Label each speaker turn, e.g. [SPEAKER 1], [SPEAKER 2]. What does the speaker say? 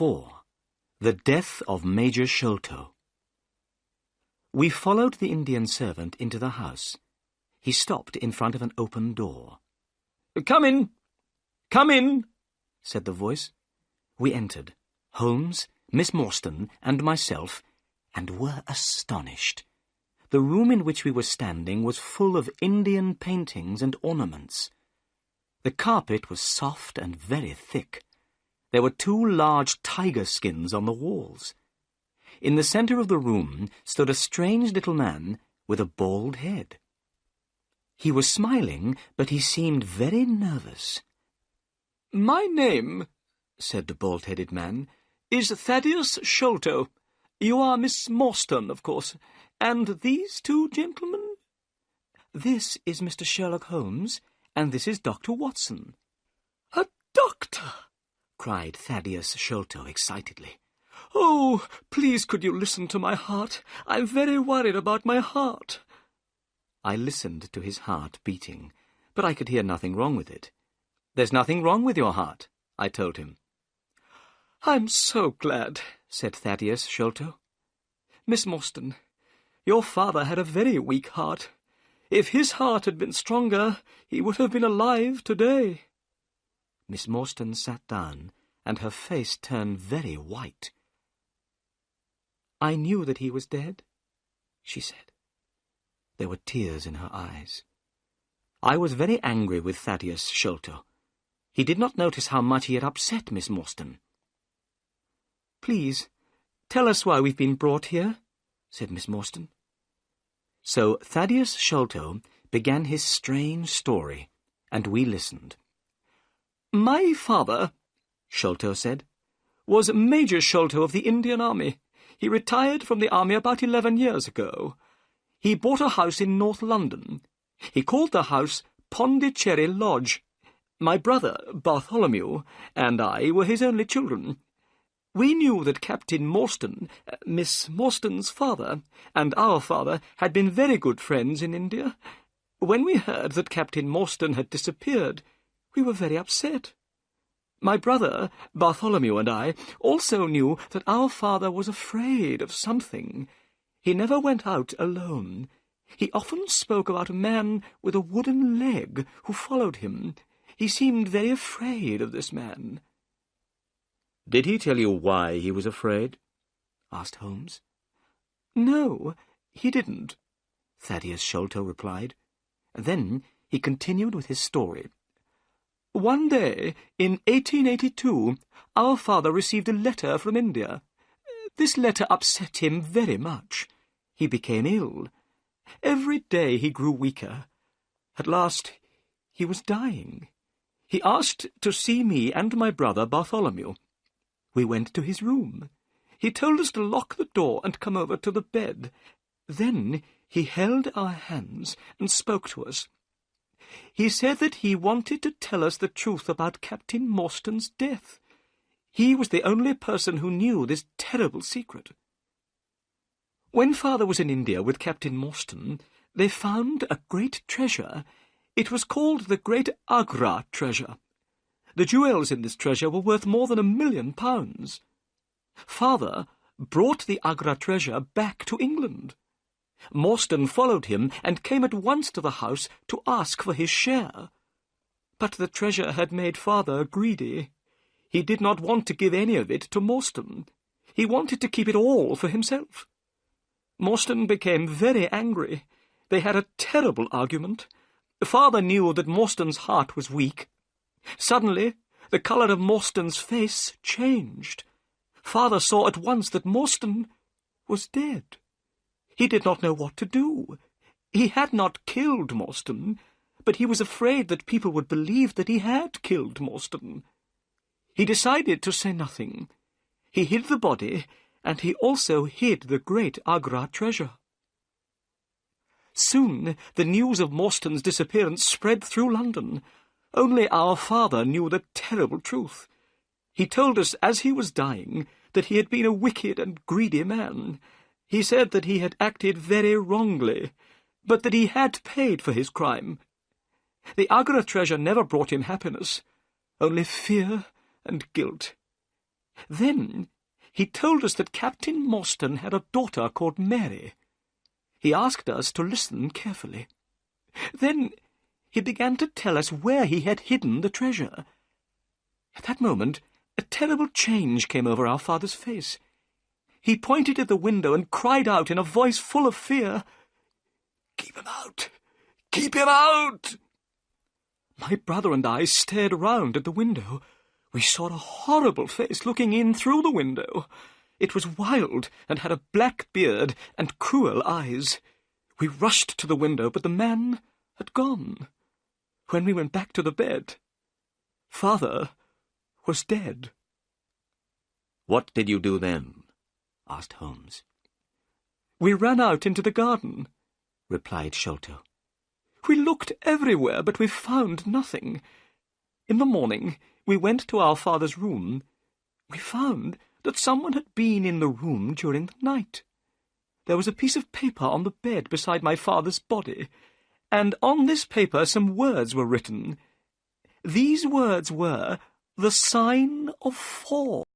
[SPEAKER 1] 4. The Death of Major Sholto. We followed the Indian servant into the house. He stopped in front of an open door.
[SPEAKER 2] "Come in! Come in!"
[SPEAKER 1] said the voice. We entered, Holmes, Miss Morstan, and myself, and were astonished. The room in which we were standing was full of Indian paintings and ornaments. The carpet was soft and very thick. There were 2 large tiger skins on the walls. In the centre of the room stood a strange little man with a bald head. He was smiling, but he seemed very nervous.
[SPEAKER 2] "My name," said the bald-headed man, "is Thaddeus Sholto. You are Miss Morstan, of course. And these 2 gentlemen?"
[SPEAKER 1] "This is Mr. Sherlock Holmes, and this is Dr. Watson."
[SPEAKER 2] "A doctor!"
[SPEAKER 1] cried Thaddeus Sholto excitedly.
[SPEAKER 2] "Oh, please could you listen to my heart? I'm very worried about my heart."
[SPEAKER 1] I listened to his heart beating, but I could hear nothing wrong with it. "There's nothing wrong with your heart," I told him.
[SPEAKER 2] "I'm so glad," said Thaddeus Sholto. "Miss Morstan, your father had a very weak heart. If his heart had been stronger, he would have been alive today."
[SPEAKER 1] Miss Morstan sat down, and her face turned very white. "I knew that he was dead," she said. There were tears in her eyes. I was very angry with Thaddeus Sholto. He did not notice how much he had upset Miss Morstan. "Please, tell us why we've been brought here," said Miss Morstan. So Thaddeus Sholto began his strange story, and we listened.
[SPEAKER 2] "My father," Sholto said, "was Major Sholto of the Indian Army. He retired from the army about 11 years ago. He bought a house in North London. He called the house Pondicherry Lodge. My brother, Bartholomew, and I were his only children. We knew that Captain Morstan, Miss Morstan's father, and our father had been very good friends in India. When we heard that Captain Morstan had disappeared, we were very upset. My brother, Bartholomew, and I also knew that our father was afraid of something. He never went out alone. He often spoke about a man with a wooden leg who followed him. He seemed very afraid of this man."
[SPEAKER 1] "Did he tell you why he was afraid?" asked Holmes.
[SPEAKER 2] "No, he didn't,"
[SPEAKER 1] Thaddeus Sholto replied. Then he continued with his story.
[SPEAKER 2] "One day, in 1882, our father received a letter from India. This letter upset him very much. He became ill. Every day he grew weaker. At last, he was dying. He asked to see me and my brother Bartholomew. We went to his room. He told us to lock the door and come over to the bed. Then he held our hands and spoke to us. He said that he wanted to tell us the truth about Captain Morstan's death. He was the only person who knew this terrible secret. When father was in India with Captain Morstan, they found a great treasure. It was called the Great Agra treasure. The jewels in this treasure were worth more than £1 million. Father brought the Agra treasure back to England. Morstan followed him and came at once to the house to ask for his share. But the treasure had made father greedy. He did not want to give any of it to Morstan. He wanted to keep it all for himself. Morstan became very angry. They had a terrible argument. Father knew that Morstan's heart was weak. Suddenly, the colour of Morstan's face changed. Father saw at once that Morstan was dead. He did not know what to do. He had not killed Morstan, but he was afraid that people would believe that he had killed Morstan. He decided to say nothing. He hid the body, and he also hid the great Agra treasure. Soon the news of Morstan's disappearance spread through London. Only our father knew the terrible truth. He told us as he was dying that he had been a wicked and greedy man. He said that he had acted very wrongly, but that he had paid for his crime. The Agra treasure never brought him happiness, only fear and guilt. Then he told us that Captain Morstan had a daughter called Mary. He asked us to listen carefully. Then he began to tell us where he had hidden the treasure. At that moment, a terrible change came over our father's face. He pointed at the window and cried out in a voice full of fear, "Keep him out! Keep him out!" My brother and I stared round at the window. We saw a horrible face looking in through the window. It was wild and had a black beard and cruel eyes. We rushed to the window, but the man had gone. When we went back to the bed, Father was dead.
[SPEAKER 1] "What did you do then?" asked Holmes.
[SPEAKER 2] "We ran out into the garden,"
[SPEAKER 1] replied Sholto.
[SPEAKER 2] "We looked everywhere, but we found nothing. In the morning, we went to our father's room. We found that someone had been in the room during the night. There was a piece of paper on the bed beside my father's body, and on this paper some words were written. These words were, 'The sign of 4.